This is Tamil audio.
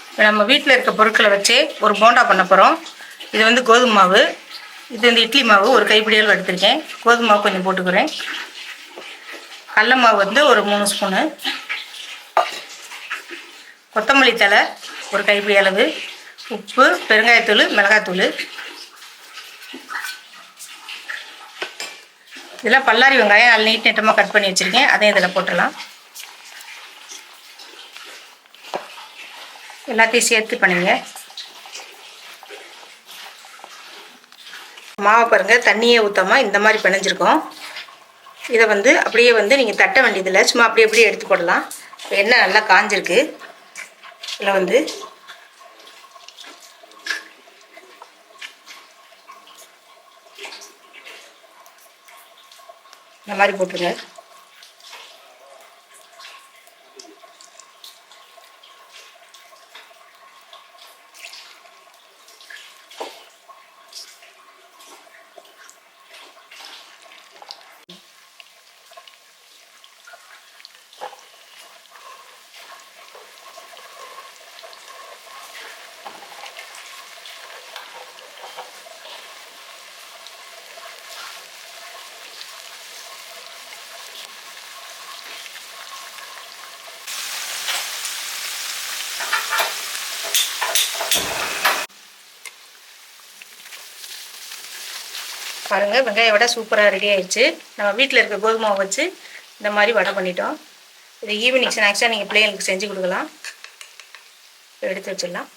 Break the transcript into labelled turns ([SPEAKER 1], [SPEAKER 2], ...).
[SPEAKER 1] இப்போ நம்ம வீட்டில் இருக்க பொருட்களை வச்சு ஒரு போண்டா பண்ண போகிறோம். இது வந்து கோதுமை மாவு, இது வந்து இட்லி மாவு ஒரு கைப்பிடி அளவு எடுத்திருக்கேன். கோதுமை மாவு கொஞ்சம் போட்டுக்கிறேன். கடல மாவு வந்து ஒரு 3 ஸ்பூனு, கொத்தமல்லி தழை ஒரு கைப்பிடி அளவு, உப்பு, பெருங்காயத்தூள், மிளகாத்தூள். இதெல்லாம் பல்லாரி வெங்காயம் நல்ல நீட் நீட்டமாக கட் பண்ணி வச்சுருக்கேன். அதையும் இதில் போட்டுடலாம். எல்லாத்தையும் சேர்த்து பண்ணுங்க. மாவை பாருங்கள், தண்ணியே ஊற்றாமல் இந்த மாதிரி பிணைஞ்சிருக்கோம். இதை வந்து அப்படியே வந்து நீங்கள் தட்ட வேண்டியதில்லை, சும்மா அப்படியே எடுத்து போடலாம். இப்போ எண்ணெய் நல்லா காஞ்சிருக்கு. இதில் வந்து இந்த மாதிரி போட்டுருங்க. பாருங்கள், வெங்காய வடை சூப்பராக ரெடி ஆயிடுச்சு. நம்ம வீட்டில் இருக்க கோதுமை வச்சு இந்த மாதிரி வடை பண்ணிட்டோம். இது ஈவினிங் ஸ்நாக்ஸாக நீங்கள் பிள்ளைங்களுக்கு செஞ்சு கொடுக்கலாம். எடுத்து வச்சிடலாம்.